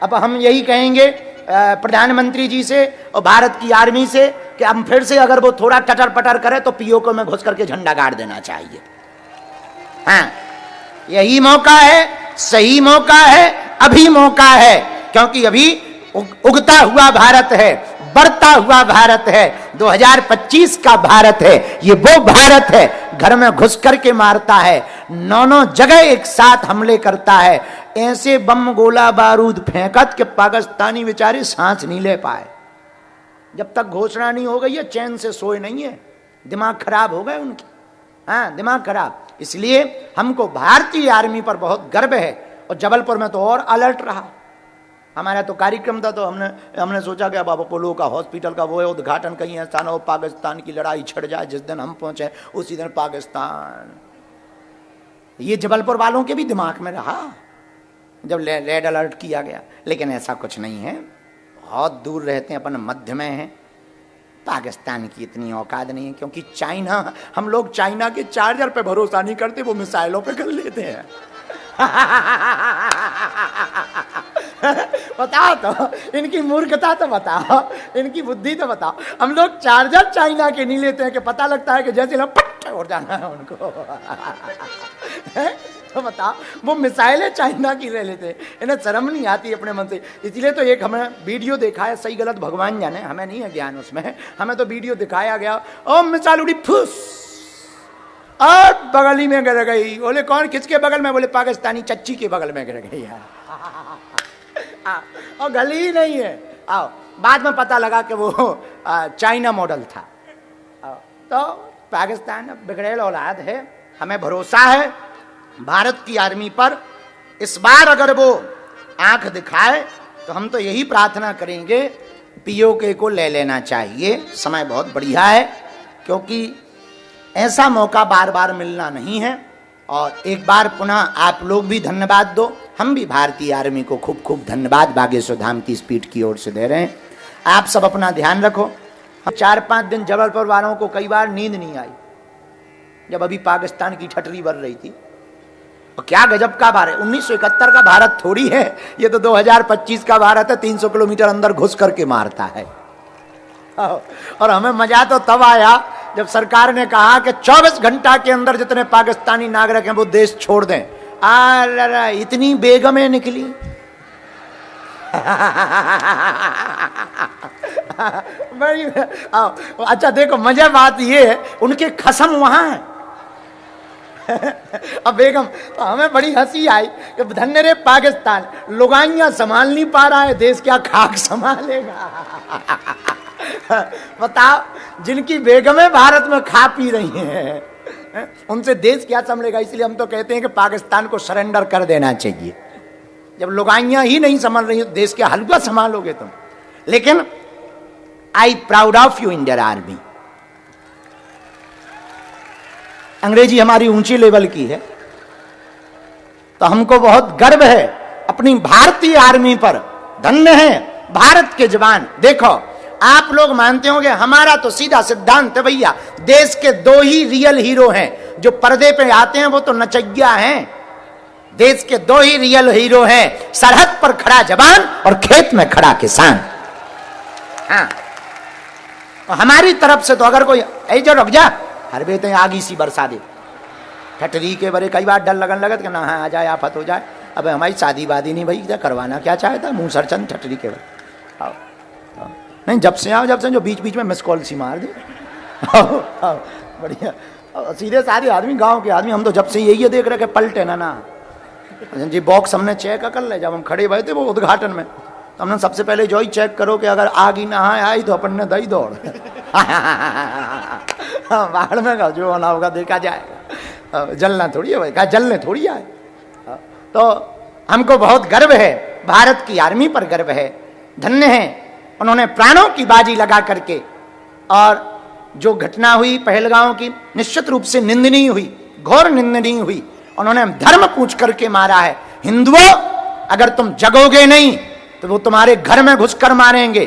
अब हम यही कहेंगे प्रधानमंत्री जी से और भारत की आर्मी से कि हम फिर से अगर वो थोड़ा टटर पटर करे तो पीओके में घुस करके झंडा गाड़ देना चाहिए। हाँ, यही मौका है, सही मौका है, अभी मौका है, क्योंकि अभी उगता हुआ भारत है, बढ़ता हुआ भारत है, 2025 का भारत है। ये वो भारत है घर में घुस करके मारता है, 9 जगह एक साथ हमले करता है, ऐसे बम गोला बारूद फेंकत कि पाकिस्तानी बेचारे सांस नहीं ले पाए। जब तक घोषणा नहीं हो गई है चैन से सोए नहीं है, दिमाग खराब हो गए उनके। हाँ, दिमाग खराब। इसलिए हमको भारतीय आर्मी पर बहुत गर्व है। और जबलपुर में तो और अलर्ट रहा। हमारा तो कार्यक्रम था, तो हमने सोचा कि अब अपोलो का हॉस्पिटल का वो है उद्घाटन कहीं ऐसा ना हो पाकिस्तान की लड़ाई छिड़ जाए, जिस दिन हम पहुंचे उसी दिन पाकिस्तान। ये जबलपुर वालों के भी दिमाग में रहा जब रेड अलर्ट किया गया, लेकिन ऐसा कुछ नहीं है। बहुत दूर रहते हैं, अपन मध्य में हैं। पाकिस्तान की इतनी औकात नहीं है, क्योंकि चाइना, हम लोग चाइना के चार्जर पे भरोसा नहीं करते, वो मिसाइलों पे कर लेते हैं। बताओ तो, इनकी मूर्खता तो बताओ, इनकी बुद्धि तो बताओ। हम लोग चार्जर चाइना के नहीं लेते हैं कि पता लगता है कि जैसे लोग पट उड़ जाना है उनको। तो बताओ, वो मिसाइलें चाइना की ले लेते हैं, इन्हें शर्म नहीं आती अपने मन से। इसलिए तो एक हमें वीडियो देखा है, सही गलत भगवान जाने, हमें नहीं है ज्ञान उसमें, हमें तो वीडियो दिखाया गया, ओ मिसाइल उड़ी फुस और बगल ही में गिर गई। बोले कौन, किसके बगल में? बोले पाकिस्तानी चच्ची के बगल में गिर गई है। और गली ही नहीं है। आओ, बाद में पता लगा कि वो चाइना मॉडल था। तो पाकिस्तान बिगड़ेल औलाद है। हमें भरोसा है भारत की आर्मी पर। इस बार अगर वो आंख दिखाए तो हम तो यही प्रार्थना करेंगे, पीओके को ले लेना चाहिए। समय बहुत बढ़िया है, क्योंकि ऐसा मौका बार बार मिलना नहीं है। और एक बार पुनः आप लोग भी धन्यवाद दो, हम भी भारतीय आर्मी को खूब खूब धन्यवाद बागेश्वर धाम की स्पीड की ओर से दे रहे हैं। आप सब अपना ध्यान रखो। हम 4-5 दिन जबलपुर वालों को कई बार नींद नहीं आई, जब अभी पाकिस्तान की ठटरी बढ़ रही थी। और क्या गजब का भारत, 1971 का भारत थोड़ी है, ये तो 2025 का भारत है। 300 किलोमीटर अंदर घुस करके मारता है। और हमें मजा तो तब आया जब सरकार ने कहा कि 24 घंटा के अंदर जितने पाकिस्तानी नागरिक हैं वो देश छोड़ दें। इतनी बेगमें निकली। अच्छा देखो, मजा बात ये है, उनके खसम वहां है। अब बेगम, तो हमें बड़ी हंसी आई कि धन्य रे पाकिस्तान, लुगाइयां संभाल नहीं पा रहा है देश, क्या खाक संभालेगा। बताओ, जिनकी बेगमें भारत में खा पी रही हैं, उनसे देश क्या संभलेगा। इसलिए हम तो कहते हैं कि पाकिस्तान को सरेंडर कर देना चाहिए। जब लुगाइयां ही नहीं संभाल रही तो देश के हलवा संभालोगे तुम। लेकिन I proud of you Indian army. अंग्रेजी हमारी ऊंची लेवल की है, तो हमको बहुत गर्व है अपनी भारतीय आर्मी पर। धन्य है भारत के जवान। देखो, आप लोग मानते होंगे, हमारा तो सीधा सिद्धांत है भैया, देश के 2 ही रियल हीरो हैं। जो पर्दे पे आते हैं वो तो नचैया हैं। देश के 2 ही रियल हीरो हैं, सरहद पर खड़ा जवान और खेत में खड़ा किसान। हाँ, हमारी तरफ से तो अगर कोई ऐ जो रुक जा, हर बेते आगी सी बरसा दे, ठटरी के बड़े कई बार डर लगन लगत कि ना आ जाए, आफत हो जाए। अब हमारी शादी वादी नहीं भाई, करवाना क्या चाहता, मुंह सरचंद ठटरी के बड़े। आओ, नहीं, जब से आओ, जब से जो बीच बीच में मिस कॉल सी मार दे। बढ़िया, सीधे सारे आदमी, गांव के आदमी, हम तो जब से यही देख रहे कि पलटे ना जी। बॉक्स हमने चेक कर ले, जब हम खड़े हुए थे वो उद्घाटन में, तो हमने सबसे पहले जो ही चेक करो कि अगर आग ही ना आई तो अपन ने दही दौड़। बाहर में जो होना होगा देखा जाएगा, जलना थोड़ी है, कहा जलने थोड़ी आए। तो हमको बहुत गर्व है, भारत की आर्मी पर गर्व है। धन्य है, उन्होंने प्राणों की बाजी लगा करके। और जो घटना हुई पहलगांव की, निश्चित रूप से निंदनीय हुई, घोर निंदनीय हुई। उन्होंने धर्म पूछ करके मारा है। हिंदुओं, अगर तुम जगोगे नहीं तो वो तुम्हारे घर में घुसकर मारेंगे,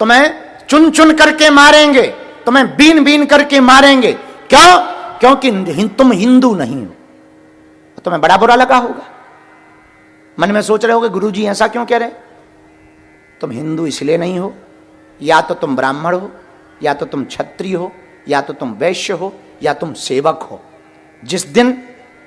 तुम्हें चुन चुन करके मारेंगे, तुम्हें बीन बीन करके मारेंगे। क्यों? क्योंकि तुम हिंदू नहीं हो। तुम्हें बड़ा बुरा लगा होगा, मन में सोच रहे होगे गुरुजी ऐसा क्यों कह रहे, तुम हिंदू इसलिए नहीं हो, या तो तुम ब्राह्मण हो, या तो तुम क्षत्रिय हो, या तो तुम वैश्य हो, या तुम सेवक हो। जिस दिन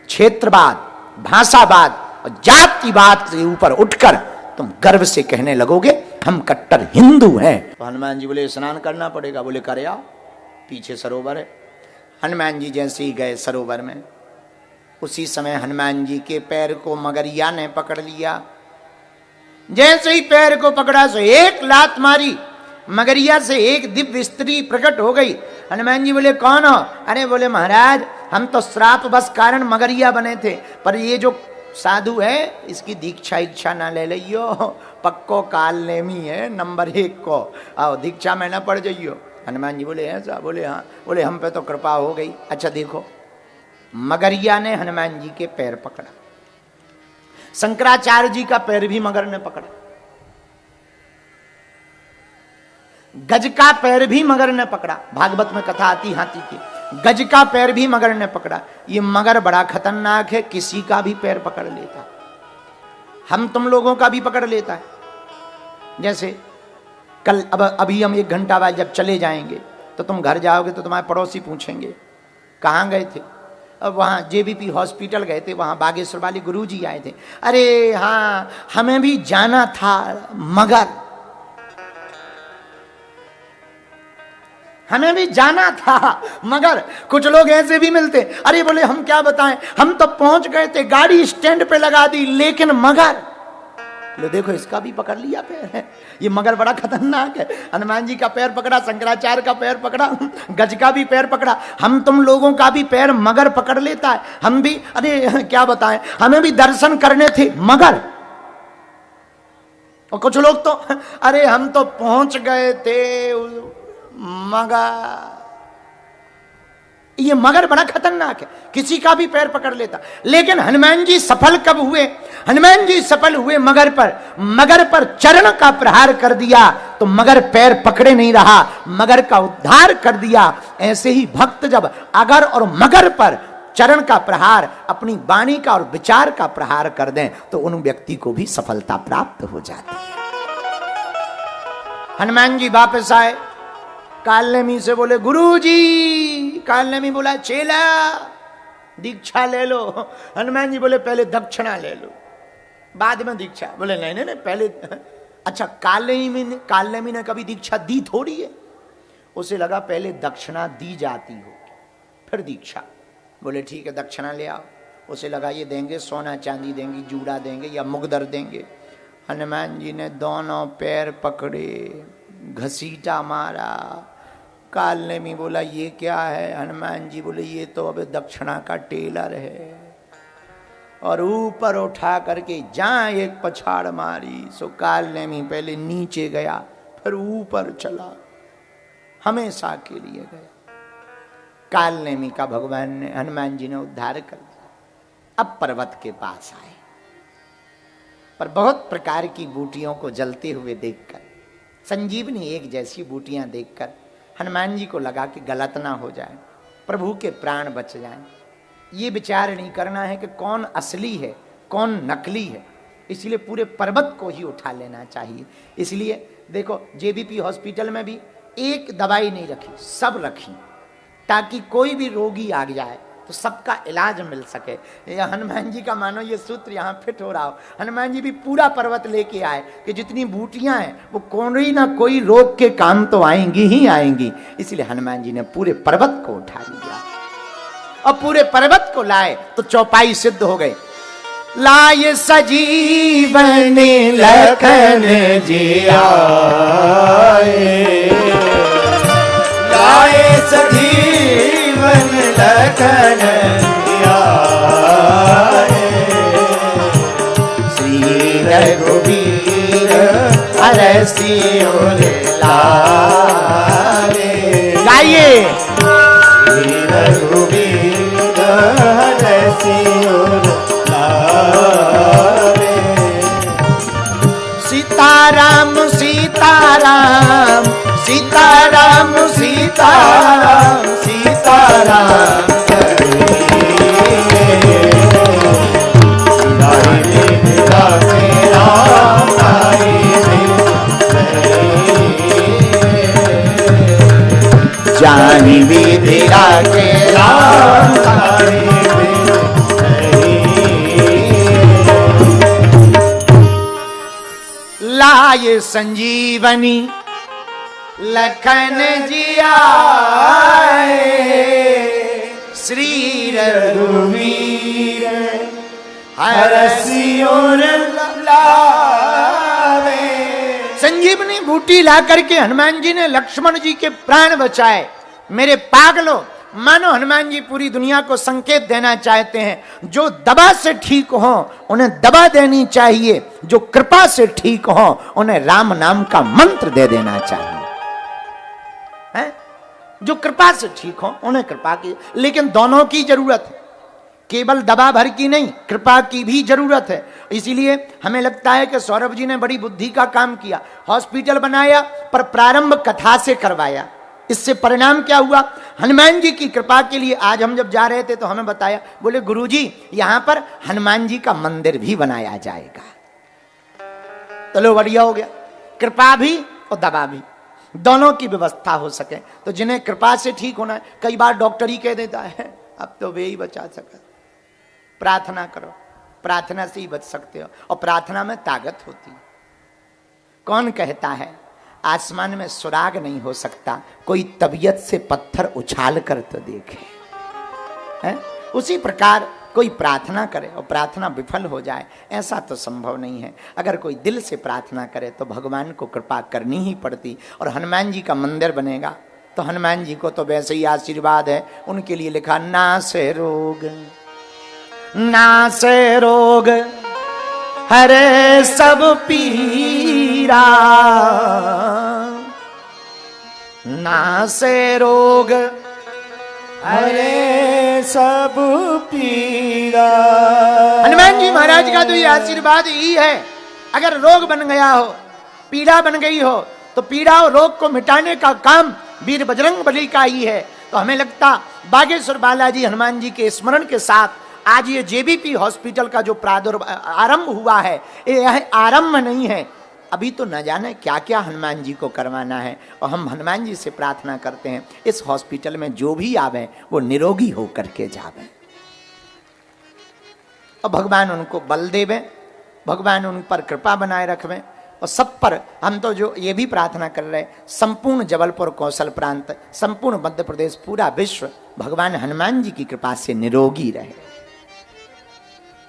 क्षेत्रवाद, भाषावाद और जातिवाद के ऊपर उठकर तुम गर्व से कहने लगोगे हम कट्टर हिंदू हैं, तो हनुमान जी बोले स्नान करना पड़ेगा। बोले करे आओ, पीछे सरोवर है। हनुमान जी जैसे ही गए सरोवर में, उसी समय हनुमान जी के पैर को मगरिया ने पकड़ लिया। जैसे ही पैर को पकड़ा सो एक लात मारी, मगरिया से एक दिव्य स्त्री प्रकट हो गई। हनुमान जी बोले कौन हो? अरे बोले महाराज हम तो श्राप बस कारण मगरिया बने थे, पर ये जो साधु है इसकी दीक्षा इच्छा ना ले लियो, पक्को काल नेमी है नंबर 1 को, आओ दीक्षा में ना पड़ जाइयो। हनुमान जी बोले ऐसा? बोले हाँ। बोले हम पे तो कृपा हो गई। अच्छा देखो, मगरिया ने हनुमान जी के पैर पकड़ा, शंकराचार्य जी का पैर भी मगर ने पकड़ा, गज का पैर भी मगर ने पकड़ा। भागवत में कथा आती हाथी की, गज का पैर भी मगर ने पकड़ा। ये मगर बड़ा खतरनाक है, किसी का भी पैर पकड़ लेता है, हम तुम लोगों का भी पकड़ लेता है। जैसे कल अभी हम 1 घंटा बाद जब चले जाएंगे तो तुम घर जाओगे तो तुम्हारे पड़ोसी पूछेंगे कहाँ गए थे? अब वहाँ जेबीपी हॉस्पिटल गए थे, वहाँ बागेश्वर वाले गुरुजी आए थे। अरे हाँ हमें भी जाना था मगर, हमें भी जाना था मगर। कुछ लोग ऐसे भी मिलते, अरे बोले हम क्या बताएं, हम तो पहुंच गए थे, गाड़ी स्टैंड पे लगा दी, लेकिन मगर। लो देखो इसका भी पकड़ लिया पैर, ये मगर बड़ा खतरनाक है। हनुमान जी का पैर पकड़ा, शंकराचार्य का पैर पकड़ा, गज का भी पैर पकड़ा, हम तुम लोगों का भी पैर मगर पकड़ लेता है। हम भी अरे क्या बताएं, हमें भी दर्शन करने थे मगर। और कुछ लोग तो अरे हम तो पहुंच गए थे मगर। ये मगर बड़ा खतरनाक है, किसी का भी पैर पकड़ लेता। लेकिन हनुमान जी सफल कब हुए? हनुमान जी सफल हुए मगर पर। मगर पर चरण का प्रहार कर दिया तो मगर पैर पकड़े नहीं रहा, मगर का उद्धार कर दिया। ऐसे ही भक्त जब अगर और मगर पर चरण का प्रहार, अपनी वाणी का और विचार का प्रहार कर दें तो उन व्यक्ति को भी सफलता प्राप्त हो जाती है। हनुमान जी वापस आए, कालनेमी से बोले गुरुजी। कालनेमी बोला चेला दीक्षा ले लो। हनुमान जी बोले पहले दक्षिणा ले लो बाद में दीक्षा। बोले नहीं नहीं नहीं पहले। अच्छा कालनेमी ने कभी दीक्षा दी थोड़ी है, उसे लगा पहले दक्षिणा दी जाती होगी फिर दीक्षा। बोले ठीक है दक्षिणा ले आओ। उसे लगा ये देंगे सोना चांदी देंगे, जूड़ा देंगे या मुगदर देंगे। हनुमान जी ने दोनों पैर पकड़े, घसीटा मारा। कालनेमी बोला ये क्या है? हनुमान जी बोले ये तो अब दक्षिणा का टेलर है। और ऊपर उठा करके जहां एक पछाड़ मारी सो कालनेमी पहले नीचे गया फिर ऊपर चला, हमेशा के लिए गया। कालनेमी का भगवान ने, हनुमान जी ने उद्धार कर दिया। अब पर्वत के पास आए, पर बहुत प्रकार की बूटियों को जलते हुए देखकर, संजीवनी एक जैसी बूटियां देखकर हनुमान जी को लगा कि गलत ना हो जाए, प्रभु के प्राण बच जाएं। ये विचार नहीं करना है कि कौन असली है कौन नकली है, इसलिए पूरे पर्वत को ही उठा लेना चाहिए। इसलिए देखो जेबीपी हॉस्पिटल में भी एक दवाई नहीं रखी, सब रखी ताकि कोई भी रोगी आ जाए तो सबका इलाज मिल सके। ये हनुमान जी का मानो ये सूत्र यहाँ फिट हो रहा हो। हनुमान जी भी पूरा पर्वत लेके आए कि जितनी बूटियां हैं वो कोई ना कोई रोग के काम तो आएंगी ही आएंगी। इसलिए हनुमान जी ने पूरे पर्वत को उठा लिया और पूरे पर्वत को लाए तो चौपाई सिद्ध हो गए। लाए सजीवन लखन जी आए, लाए सजीवन लखन आए, श्री रघुवीर हरषि सिर लाए। गाइए श्री रघुवीर हरषि सिर लाए। सीताराम सीताराम सीताराम सीताराम सीताराम लाए संजीवनी लखन जी आए, श्री रघुवीर हरषि उर लावे। संजीवनी बूटी ला करके हनुमान जी ने लक्ष्मण जी के प्राण बचाए। मेरे पागलों, मानो हनुमान जी पूरी दुनिया को संकेत देना चाहते हैं, जो दवा से ठीक हो उन्हें दवा देनी चाहिए, जो कृपा से ठीक हो उन्हें राम नाम का मंत्र दे देना चाहिए। है? जो कृपा से ठीक हो उन्हें कृपा की, लेकिन दोनों की जरूरत है, केवल दवा भर की नहीं, कृपा की भी जरूरत है। इसीलिए हमें लगता है कि सौरभ जी ने बड़ी बुद्धि का काम किया, हॉस्पिटल बनाया पर प्रारंभ कथा से करवाया। इससे परिणाम क्या हुआ? हनुमान जी की कृपा के लिए आज हम जब जा रहे थे तो हमें बताया, बोले गुरुजी यहां पर हनुमान जी का मंदिर भी बनाया जाएगा। तो लो बढ़िया हो गया, कृपा भी और दवा भी, दोनों की व्यवस्था हो सके। तो जिन्हें कृपा से ठीक होना है, कई बार डॉक्टर ही कह देता है अब तो वे ही बचा सका, प्रार्थना करो, प्रार्थना से ही बच सकते हो, और प्रार्थना में ताकत होती है। कौन कहता है आसमान में सुराग नहीं हो सकता, कोई तबीयत से पत्थर उछाल कर तो देखे, है? उसी प्रकार कोई प्रार्थना करे और प्रार्थना विफल हो जाए, ऐसा तो संभव नहीं है। अगर कोई दिल से प्रार्थना करे तो भगवान को कृपा करनी ही पड़ती। और हनुमान जी का मंदिर बनेगा तो हनुमान जी को तो वैसे ही आशीर्वाद है, उनके लिए लिखा नासे रोग, नासे रोग हरे सब पीरा, नासे रोग हरे सब पीड़ा। हनुमान जी महाराज का तो ये आशीर्वाद ही है। अगर रोग बन गया हो, पीड़ा बन गई हो, तो पीड़ा और रोग को मिटाने का काम वीर बजरंग बली का ही है। तो हमें लगता बागेश्वर बालाजी हनुमान जी के स्मरण के साथ आज ये जेबीपी हॉस्पिटल का जो आरंभ हुआ है, ये आरंभ नहीं है, अभी तो न जाने क्या क्या हनुमान जी को करवाना है। और हम हनुमान जी से प्रार्थना करते हैं इस हॉस्पिटल में जो भी आवे वो निरोगी होकर के जावे, और भगवान उनको बल देवे, भगवान उन पर कृपा बनाए रखवे। और सब पर हम तो जो ये भी प्रार्थना कर रहे हैं, संपूर्ण जबलपुर कौशल प्रांत, संपूर्ण मध्य प्रदेश, पूरा विश्व भगवान हनुमान जी की कृपा से निरोगी रहे,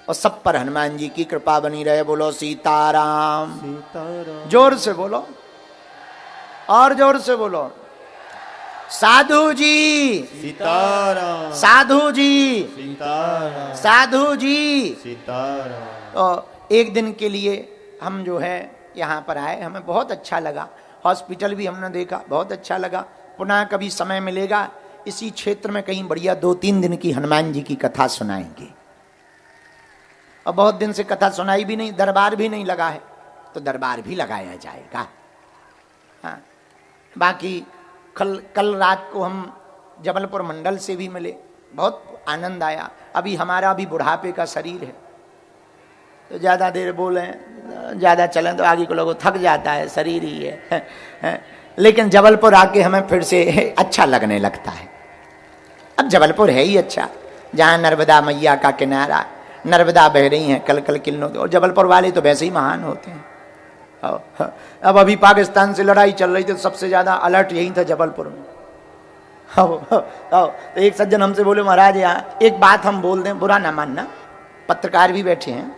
और सब पर हनुमान जी की कृपा बनी रहे। बोलो सीताराम, सीताराम। जोर से बोलो, और जोर से बोलो, साधु जी सीताराम, साधु जी सीताराम, साधु जी। सीताराम। तो एक दिन के लिए हम जो है यहाँ पर आए, हमें बहुत अच्छा लगा, हॉस्पिटल भी हमने देखा, बहुत अच्छा लगा। पुनः कभी समय मिलेगा इसी क्षेत्र में कहीं बढ़िया 2-3 दिन की हनुमान जी की कथा सुनाएंगे। और बहुत दिन से कथा सुनाई भी नहीं, दरबार भी नहीं लगा है, तो दरबार भी लगाया जाएगा। हाँ, बाकी कल रात को हम जबलपुर मंडल से भी मिले, बहुत आनंद आया। अभी हमारा भी बुढ़ापे का शरीर है, तो ज़्यादा देर बोलें, ज़्यादा चलें तो आगे को लोगों थक जाता है, शरीर ही है। लेकिन जबलपुर आके हमें फिर से अच्छा लगने लगता है। अब जबलपुर है ही अच्छा, जहाँ नर्मदा मैया का किनारा, नर्मदा बह रही हैं कल कल किन्नों, और जबलपुर वाले तो वैसे ही महान होते हैं। अब अभी पाकिस्तान से लड़ाई चल रही थी तो सबसे ज़्यादा अलर्ट यही था जबलपुर में। तो एक सज्जन हमसे बोले महाराज यहाँ एक बात हम बोल दें, बुरा ना मानना, पत्रकार भी बैठे हैं,